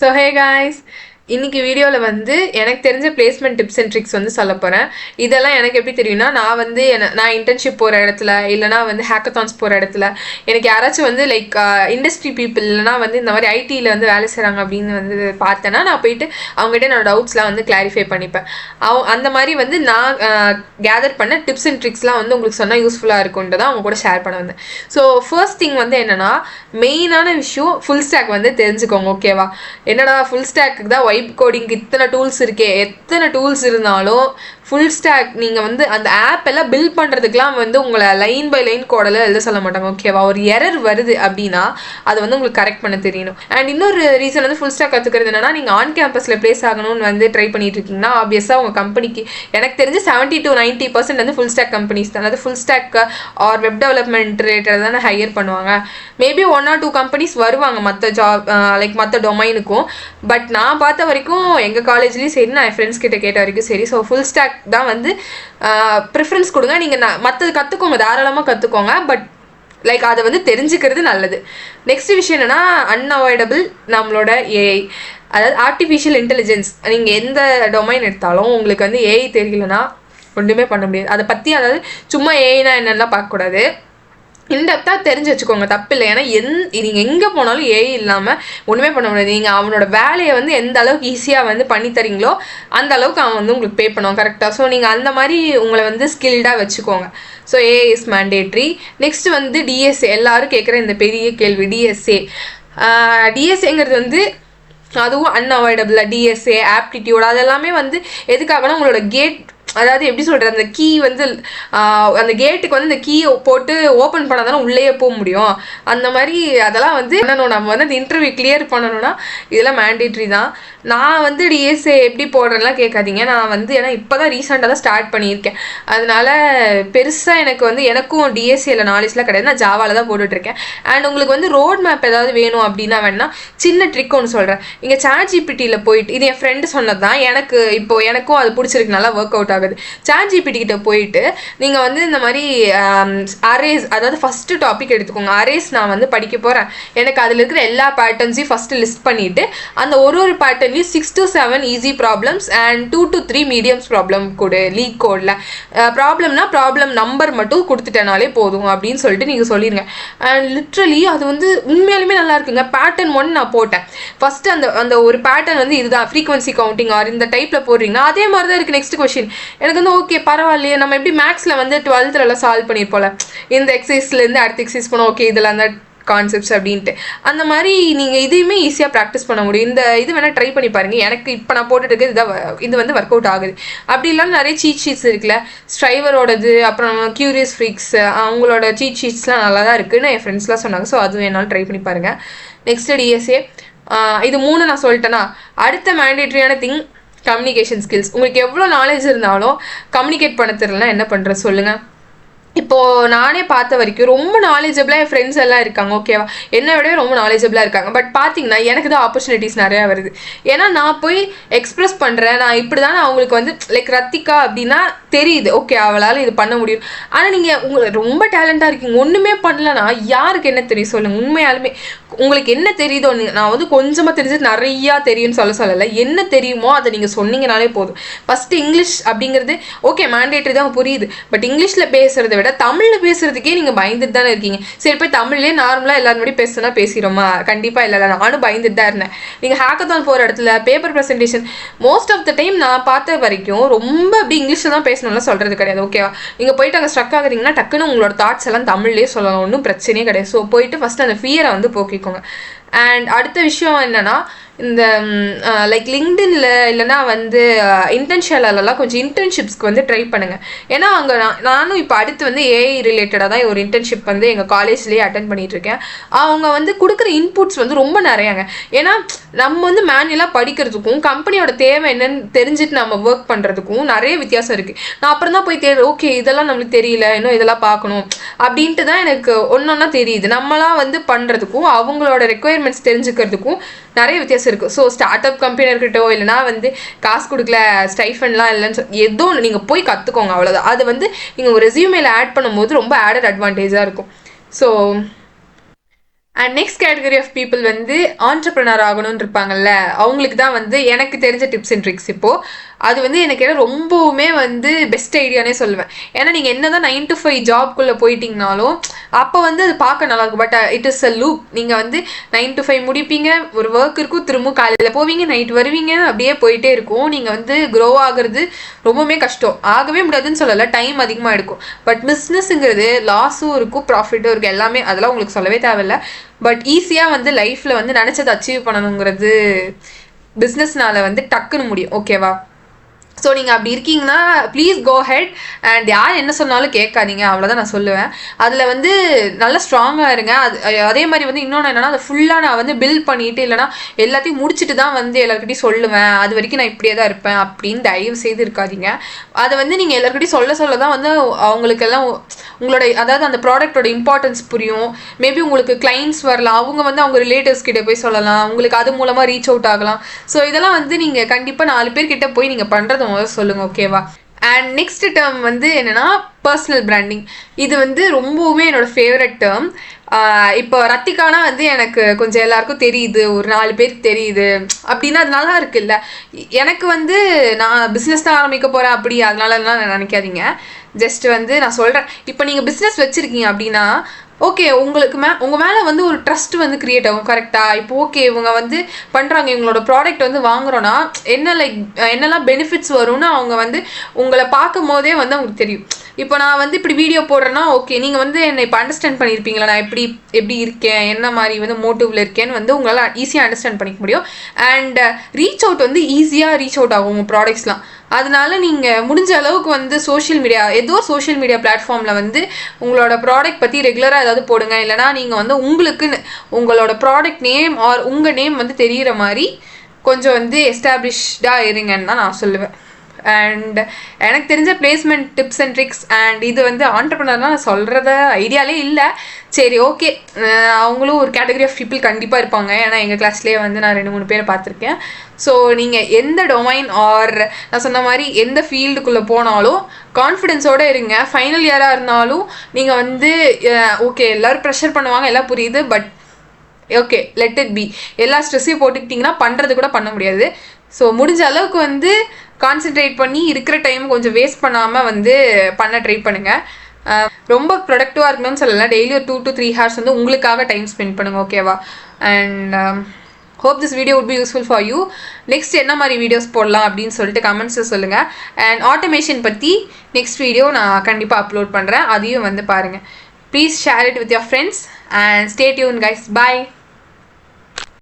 So hey guys, இன்னைக்கு வீடியோவில் வந்து எனக்கு தெரிஞ்ச பிளேஸ்மெண்ட் டிப்ஸ் அண்ட் ட்ரிக்ஸ் வந்து சொல்ல போகிறேன். இதெல்லாம் எனக்கு எப்படி தெரியும்னா, நான் இன்டர்ன்ஷிப் போகிற இடத்துல இல்லைனா வந்து ஹேக்கத்தான்ஸ் போகிற இடத்துல எனக்கு யாராச்சும் வந்து லைக் இண்டஸ்ட்ரி பீப்புள் இல்லைனா வந்து இந்த மாதிரி ஐடியில் வந்து வேலை செய்கிறாங்க அப்படின்னு வந்து பார்த்தேன்னா நான் போயிட்டு அவங்ககிட்ட என்னோட டவுட்ஸ்லாம் வந்து கிளாரிஃபை பண்ணிப்பேன். அந்த மாதிரி வந்து நான் கேதர் பண்ண டிப்ஸ் அண்ட் ட்ரிக்ஸ்லாம் வந்து உங்களுக்கு சொன்னால் யூஸ்ஃபுல்லாக இருக்குன்ட்டு தான் அவங்க கூட ஷேர் பண்ண வந்தேன். ஸோ ஃபர்ஸ்ட் திங் வந்து என்னென்னா, மெயினான விஷயம் ஃபுல் ஸ்டாக் வந்து தெரிஞ்சுக்கோங்க. ஓகேவா? என்னடா ஃபுல் ஸ்டாக்கு தான் வைப் கோடிங்க்கு இத்தனை டூல்ஸ் இருக்கே, எத்தனை டூல்ஸ் இருந்தாலும் ஃபுல் ஸ்டாக் நீங்கள் வந்து அந்த ஆப் எல்லாம் பில்ட் பண்ணுறதுக்கெலாம் வந்து உங்களை லைன் பை லைன் கோடெல்லாம் எழுத சொல்ல மாட்டாங்க. ஓகேவா? ஒரு எரர் வருது அப்படின்னா அதை வந்து உங்களுக்கு கரெக்ட் பண்ண தெரியணும். அண்ட் இன்னொரு ரீசன் வந்து ஃபுல் ஸ்டாக் கற்றுக்கிறது என்னன்னா, நீங்கள் ஆன் கேம்பஸில் ப்ளேஸ் ஆகணும்னு வந்து ட்ரை பண்ணிட்டு இருக்கீங்கன்னா ஆப்வியஸாக உங்கள் கம்பெனிக்கு எனக்கு தெரிஞ்சு 70 to 90% வந்து ஃபுல் ஸ்டாக் கம்பெனிஸ் தான். அதாவது full stack or web development related தானே ஹையர் பண்ணுவாங்க. மேபி 1 or 2 கம்பெனிஸ் வருவாங்க மற்ற ஜாப் லைக் மற்ற டொமைனுக்கும். பட் நான் பார்த்த வரைக்கும் எங்கள் காலேஜ்லேயும் சரி, நான் என் ஃப்ரெண்ட்ஸ் கிட்ட கேட்ட வரைக்கும் சரி, ஸோ ஃபுல் ஸ்டாக் தான் வந்து ப்ரிஃபரன்ஸ் கொடுங்க. நீங்கள் மற்றது கற்றுக்கோங்க, தாராளமாக கற்றுக்கோங்க. பட் லைக் அதை வந்து தெரிஞ்சுக்கிறது நல்லது. நெக்ஸ்ட் விஷயம் என்னென்னா, அன்அவாய்டபிள் நம்மளோட ஏஐ, அதாவது ஆர்டிஃபிஷியல் இன்டெலிஜென்ஸ். நீங்கள் எந்த டொமைன் எடுத்தாலும் உங்களுக்கு வந்து ஏஐ தெரியலனா ஒன்றுமே பண்ண முடியாது. அதை பற்றி அதாவது சும்மா ஏஐனா என்னென்னலாம் பார்க்கக்கூடாது, இன்டெப்த்தாக தெரிஞ்சு வச்சுக்கோங்க. தப்பு இல்லை. ஏன்னா நீங்கள் எங்கே போனாலும் ஏஐ இல்லாமல் ஒன்றுமே பண்ண முடியாது. நீங்கள் அவனோட வேலையை வந்து எந்த அளவுக்கு ஈஸியாக வந்து பண்ணி தரீங்களோ அந்த அளவுக்கு அவன் வந்து உங்களுக்கு பே பண்ணுவான். கரெக்டாக? ஸோ நீங்கள் அந்த மாதிரி உங்களை வந்து ஸ்கில்டாக வச்சுக்கோங்க. So AI is mandatory. Next வந்து டிஎஸ்ஏ. எல்லோரும் கேட்குற இந்த பெரிய கேள்வி, டிஎஸ்ஏங்கிறது வந்து அதுவும் அன்அவாய்டபிளாக. டிஎஸ்ஏ, ஆப்டிடியூட் அதெல்லாமே வந்து எதுக்காகனா உங்களோட கேட், அதாவது எப்படி சொல்கிறது, அந்த கீ வந்து அந்த கேட்டுக்கு வந்து அந்த கீயை போட்டு ஓப்பன் பண்ணால் தானே உள்ளேயே போக முடியும். அந்த மாதிரி அதெல்லாம் வந்து பண்ணணும். நம்ம வந்து அந்த இன்டர்வியூ கிளியர் பண்ணணும்னா இதெல்லாம் மேண்டேட்ரி தான். நான் வந்து டிஎஸ்ஏ எப்படி போடுறேன்லாம் கேட்காதீங்க. நான் வந்து ஏன்னா இப்போ தான் ரீசெண்டாக தான் ஸ்டார்ட் பண்ணியிருக்கேன். அதனால பெருசாக எனக்கும் டிஎஸ்ஏல நாலேஜ்லாம் கிடையாது. நான் ஜாவாவில் தான் போட்டுட்ருக்கேன். அண்ட் உங்களுக்கு வந்து ரோட் மேப் ஏதாவது வேணும் அப்படின்னா வேணா சின்ன ட்ரிக் ஒன்று சொல்கிறேன். இங்கே சாட்ஜிபிடியில் போயிட்டு, இது என் ஃப்ரெண்டு சொன்னது தான், எனக்கும் அது பிடிச்சிருக்கு, நல்லா ஒர்க் அவுட் ஆகுது. சாட்ஜிபிடி கிட்ட போயிட்டு நீங்கள் வந்து இந்த மாதிரி அரேஸ், அதாவது ஃபர்ஸ்ட் டாபிக் எடுத்துக்கோங்க. அரேஸ் நான் வந்து படிக்க போகிறேன், எனக்கு அதில் இருக்கிற எல்லா பேட்டர்ன்ஸையும் ஃபஸ்ட்டு லிஸ்ட் பண்ணிவிட்டு அந்த ஒரு பேட்டர்ன்லையும் 6 to 7 easy problems and 2 to 3 mediums problem கொடு. லீக் கோடில் ப்ராப்ளம்னா ப்ராப்ளம் நம்பர் மட்டும் கொடுத்துட்டனாலே போதும் அப்படின்னு சொல்லிட்டு நீங்கள் சொல்லிடுங்க. அண்ட் லிட்ரலி அது வந்து உண்மையாலுமே நல்லா இருக்குங்க. பேட்டர்ன் 1 நான் போட்டேன். ஃபஸ்ட்டு அந்த ஒரு பேட்டர்ன் வந்து இதுதான், ஃப்ரீக்வன்சி கவுண்டிங் ஆர் இந்த டைப்பில் போடுறீங்கன்னா அதே மாதிரி தான் இருக்குது. நெக்ஸ்ட் கொஸ்டின் எனக்கு வந்து ஓகே பரவாயில்லையே, நம்ம எப்படி மேக்ஸில் வந்து 12th சால்வ் பண்ணியிருப்போம்ல, இந்த எக்ஸசைஸ்லேருந்து அடுத்த எக்ஸசைஸ் பண்ணோம், ஓகே இதில் அந்த கான்செப்ட்ஸ் அப்படின்ட்டு. அந்த மாதிரி நீங்கள் இதையுமே ஈஸியாக ப்ராக்டிஸ் பண்ண முடியும். இந்த இது வேணால் ட்ரை பண்ணி பாருங்கள். எனக்கு இப்போ நான் போட்டுட்டு இருக்குது இது வந்து ஒர்க் அவுட் ஆகுது. அப்படி இல்லாமல் நிறைய சீட் ஷீட்ஸ் இருக்குல்ல, ஸ்ட்ரைவரோடது, அப்புறம் கியூரியஸ் ஃப்ரீக்ஸ், அவங்களோட சீட் ஷீட்ஸ்லாம் நல்லா தான் இருக்குன்னு என் ஃப்ரெண்ட்ஸ்லாம் சொன்னாங்க. ஸோ அது வேணாலும் ட்ரை பண்ணி பாருங்கள். நெக்ஸ்ட் டிஎஸ்ஏ, இது 3 நான் சொல்லிட்டேன்னா, அடுத்த மேண்டேட்ரியான திங் கம்யூனிகேஷன் ஸ்கில்ஸ். உங்களுக்கு எவ்வளோ நாலேஜ் இருந்தாலும் கம்யூனிகேட் பண்ண தெரியலனா என்ன பண்ணுறது சொல்லுங்கள்? இப்போது நானே பார்த்த வரைக்கும் ரொம்ப நாலேஜபிளாக என் ஃப்ரெண்ட்ஸ் எல்லாம் இருக்காங்க. ஓகேவா? என்னை விட ரொம்ப நாலேஜபிளாக இருக்காங்க. பட் பார்த்தீங்கன்னா எனக்கு தான் ஆப்பர்ச்சுனிட்டிஸ் நிறையா வருது. ஏன்னா நான் போய் எக்ஸ்ப்ரெஸ் பண்ணுறேன், நான் இப்படி தானே அவங்களுக்கு வந்து லைக் ரத்திகா அப்படின்னா தெரியுது, ஓகே அவளால் இது பண்ண முடியும். ஆனால் நீங்கள் உங்களுக்கு ரொம்ப டேலண்டாக இருக்கீங்க, ஒன்றுமே பண்ணலன்னா யாருக்கு என்ன தெரியும் சொல்லுங்கள்? உண்மையாலுமே உங்களுக்கு என்ன தெரியுதோ, நான் வந்து கொஞ்சமாக தெரிஞ்சது நிறையா தெரியும்னு சொல்லலை. என்ன தெரியுமோ அதை நீங்கள் சொன்னீங்கனாலே போதும். ஃபஸ்ட்டு இங்கிலீஷ் அப்படிங்கிறது ஓகே மேண்டேட்ரி தான், புரியுது. பட் இங்கிலீஷில் பேசுகிறத விட தமிழில் பேசுகிறதுக்கே நீங்கள் பயந்துட்டு தானே இருக்கீங்க. சரி போய் தமிழ்லேயே நார்மலாக எல்லாரும் முன்னாடி பேசுனா பேசிடுமா? கண்டிப்பாக இல்லை. நானும் பயந்துட்டு தான் இருந்தேன். நீங்கள் ஹேக்கத்தான் போகிற இடத்துல paper presentation most of the time நான் பார்த்த வரைக்கும் ரொம்ப அப்படி இங்கிலீஷில் தான் பேசணும்லாம் சொல்கிறது கிடையாது. ஓகேவா? நீங்கள் போயிட்டு அங்கே ஸ்ட்ரக் ஆகுறீங்கன்னா டக்குன்னு உங்களோட தாட்ஸ் எல்லாம் தமிழ்லேயே சொல்லலாம், ஒன்றும் பிரச்சனையே கிடையாது. ஸோ போயிட்டு ஃபஸ்ட்டு அந்த ஃபியரை வந்து போக்கிக்கோங்க. அண்ட் அடுத்த விஷயம் என்னென்னா, இந்த லைக் லிங்க்டின்ல இல்லைனா வந்து இன்டர்ன்ஷிப்லாம் கொஞ்சம் இன்டர்ன்ஷிப்ஸ்க்கு வந்து ட்ரை பண்ணுங்கள். ஏன்னா அங்கே நானும் இப்போ அடுத்து வந்து ஏஐ ரிலேட்டடாக தான் ஒரு இன்டர்ன்ஷிப் வந்து எங்கள் காலேஜ்லேயே அட்டன் பண்ணிகிட்ருக்கேன். அவங்க வந்து கொடுக்குற இன்புட்ஸ் வந்து ரொம்ப நிறையாங்க. ஏன்னா நம்ம வந்து மேனுவலாக படிக்கிறதுக்கும் கம்பெனியோட தேவை என்னன்னு தெரிஞ்சுட்டு நம்ம ஒர்க் பண்ணுறதுக்கும் நிறைய வித்தியாசம் இருக்குது. நான் அப்புறம் தான் போய் ஓகே இதெல்லாம் நம்மளுக்கு தெரியல, இன்னும் இதெல்லாம் பார்க்கணும் அப்படின்ட்டு தான் எனக்கு ஒன்றொன்னா தெரியுது. நம்மளாம் வந்து பண்ணுறதுக்கும் அவங்களோட ரெக்குயர்மெண்ட்ஸ் தெரிஞ்சுக்கிறதுக்கும் நிறைய வித்தியாசம் இருக்குது. ஸோ ஸ்டார்ட் அப் கம்பெனி இருக்கட்டும், இல்லைனா வந்து காசு கொடுக்கல ஸ்டைஃபன்லாம் இல்லைன்னு ஏதோ நீங்கள் போய் கற்றுக்கோங்க, அவ்வளோதான். அது வந்து நீங்கள் ஒரு ரெஸ்யூமேல ஆட் பண்ணும்போது ரொம்ப ஆடட் அட்வான்டேஜாக இருக்கும். So and next category of people வந்து ஆண்டர்ப்ரனர் ஆகணும்னு இருப்பாங்கல்ல, அவங்களுக்கு தான் வந்து எனக்கு தெரிஞ்ச டிப்ஸ் அண்ட் ட்ரிக்ஸ் இப்போது அது வந்து எனக்கு ரொம்பவுமே வந்து பெஸ்ட் ஐடியானே சொல்லுவேன். ஏன்னா நீங்கள் என்ன தான் 9 to 5 ஜாப்குள்ளே போயிட்டீங்கனாலும் அப்போ வந்து அது பார்க்க நல்லாயிருக்கும். But it is a loop. நீங்கள் வந்து 9 to 5 முடிப்பீங்க, ஒரு ஒர்க் இருக்கும், திரும்ப காலையில் போவீங்க, நைட் வருவீங்க, அப்படியே போயிட்டே இருக்கும். நீங்கள் வந்து க்ரோ ஆகுறது ரொம்பவுமே கஷ்டம். ஆகவே முடியாதுன்னு சொல்லலை, டைம் அதிகமாக எடுக்கும். பட் பிஸ்னஸ்ங்கிறது லாஸும் இருக்கும், ப்ராஃபிட்டும் இருக்குது, எல்லாமே. அதெல்லாம் உங்களுக்கு சொல்லவே தேவையில்லை. பட் ஈஸியாக வந்து லைஃப்பில் வந்து நினச்சதை அச்சீவ் பண்ணணுங்கிறது பிஸ்னஸ்னால வந்து டக்குன்னு முடியும். ஓகேவா? ஸோ நீங்கள் அப்படி இருக்கீங்கன்னா ப்ளீஸ் கோ ஹெட் அண்ட் யார் என்ன சொன்னாலும் கேட்காதீங்க, அவ்வளோதான் நான் சொல்லுவேன். அதில் வந்து நல்லா ஸ்ட்ராங்காக இருங்க. அதே மாதிரி வந்து இன்னொன்று என்னென்னா, அதை ஃபுல்லாக நான் வந்து பில்ட் பண்ணிவிட்டு இல்லைனா எல்லாத்தையும் முடிச்சுட்டு தான் வந்து எல்லாருக்கிட்டையும் சொல்லுவேன், அது வரைக்கும் நான் இப்படியே தான் இருப்பேன் அப்படின்னு தயவு செய்து இருக்காதீங்க. அதை வந்து நீங்கள் எல்லாருக்கிட்டையும் சொல்ல தான் வந்து அவங்களுக்கெல்லாம் உங்களோட அதாவது அந்த ப்ராடக்டோட இம்பார்ட்டன்ஸ் புரியும். மேபி உங்களுக்கு கிளைண்ட்ஸ் வரலாம், அவங்க வந்து அவங்க ரிலேட்டிவ்ஸ் கிட்டே போய் சொல்லலாம், உங்களுக்கு அது மூலமாக ரீச் அவுட் ஆகலாம். ஸோ இதெல்லாம் வந்து நீங்கள் கண்டிப்பாக 4 பேர்கிட்ட போய் நீங்கள் பண்ணுறது முதல்ல சொல்லுங்கள். ஓகேவா? அண்ட் நெக்ஸ்ட் டேர்ம் வந்து என்னென்னா பர்சனல் பிராண்டிங். இது வந்து ரொம்பவுமே என்னோடய ஃபேவரட் டேர்ம். இப்போ ரத்திகானா வந்து எனக்கு கொஞ்சம் எல்லாருக்கும் தெரியுது, ஒரு 4 பேருக்கு தெரியுது அப்படின்னா அது நல்லா இருக்குல்ல. எனக்கு வந்து நான் பிஸ்னஸ் தான் ஆரம்பிக்க போகிறேன் அப்படி அதனாலலாம் நினைக்காதீங்க. ஜஸ்ட் வந்து நான் சொல்கிறேன், இப்போ நீங்கள் பிஸ்னஸ் வச்சுருக்கீங்க அப்படின்னா ஓகே, உங்களுக்கு உங்கள் மேலே வந்து ஒரு ட்ரஸ்ட் வந்து க்ரியேட் ஆகும். கரெக்டாக? இப்போ ஓகே இவங்க வந்து பண்ணுறாங்க, இவங்களோட ப்ராடக்ட் வந்து வாங்குறோன்னா என்னெல்லாம் பெனிஃபிட்ஸ் வரும்னு அவங்க வந்து உங்களை பார்க்கும் போதே வந்து அவங்களுக்கு தெரியும். இப்போ நான் வந்து இப்படி வீடியோ போடுறேன்னா ஓகே நீங்கள் வந்து என்னை இப்போ அண்டர்ஸ்டாண்ட் பண்ணியிருப்பீங்களா, நான் எப்படி இருக்கேன், என்ன மாதிரி வந்து மோட்டிவில் இருக்கேன்னு வந்து உங்களால் ஈஸியாக அண்டர்ஸ்டாண்ட் பண்ணிக்க முடியும். அண்ட் ரீச் அவுட் வந்து ஈஸியாக ரீச் அவுட் ஆகும் உங்கள் ப்ராடக்ட்ஸ்லாம். அதனால நீங்கள் முடிஞ்ச அளவுக்கு வந்து சோஷியல் மீடியா பிளாட்ஃபார்மில் வந்து உங்களோட ப்ராடக்ட் பற்றி ரெகுலராக ஏதாவது போடுங்க. இல்லைனா நீங்கள் வந்து உங்களுக்குன்னு உங்களோட ப்ராடக்ட் நேம் ஆர் உங்கள் நேம் வந்து தெரிகிற மாதிரி கொஞ்சம் வந்து எஸ்டாப்ளிஷ்டாக இருங்கன்னு தான் நான் சொல்லுவேன். அண்ட் எனக்கு தெரிஞ்ச placement tips and tricks and இது வந்து ஆண்டர்ப்ரனர்னால் நான் சொல்கிறத ஐடியாலே இல்லை. சரி ஓகே, அவங்களும் ஒரு கேட்டகரி ஆஃப் பீப்புள் கண்டிப்பாக இருப்பாங்க. ஏன்னா எங்கள் கிளாஸ்லேயே வந்து நான் 2-3 பேரை பார்த்துருக்கேன். ஸோ நீங்கள் எந்த டொமைன் ஆர் நான் சொன்ன மாதிரி எந்த ஃபீல்டுக்குள்ளே போனாலும் கான்ஃபிடென்ஸோடு இருங்க. ஃபைனல் இயராக இருந்தாலும் நீங்கள் வந்து ஓகே எல்லோரும் ப்ரெஷர் பண்ணுவாங்க, எல்லாம் புரியுது. But okay let it be. எல்லா ஸ்ட்ரெஸ்ஸையும் போட்டுக்கிட்டிங்கன்னா பண்ணுறது கூட பண்ண முடியாது. ஸோ முடிஞ்ச அளவுக்கு வந்து கான்சென்ட்ரேட் பண்ணி இருக்கிற டைம் கொஞ்சம் வேஸ்ட் பண்ணாமல் வந்து பண்ண ட்ரை பண்ணுங்கள். ரொம்ப ப்ரொடக்டிவாக இருக்கணும்னு சொல்லலை, டெய்லி ஒரு 2 to 3 hours வந்து உங்களுக்காக டைம் ஸ்பெண்ட் பண்ணுங்கள். ஓகேவா? And hope this video would be useful for you. Next என்ன மாதிரி வீடியோஸ் போடலாம் அப்படின்னு சொல்லிட்டு கமெண்ட்ஸில் சொல்லுங்கள். அண்ட் ஆட்டோமேஷன் பற்றி நெக்ஸ்ட் வீடியோ நான் கண்டிப்பாக அப்லோட் பண்ணுறேன், அதையும் வந்து பாருங்கள். Please share it with your friends and stay tune guys. Bye.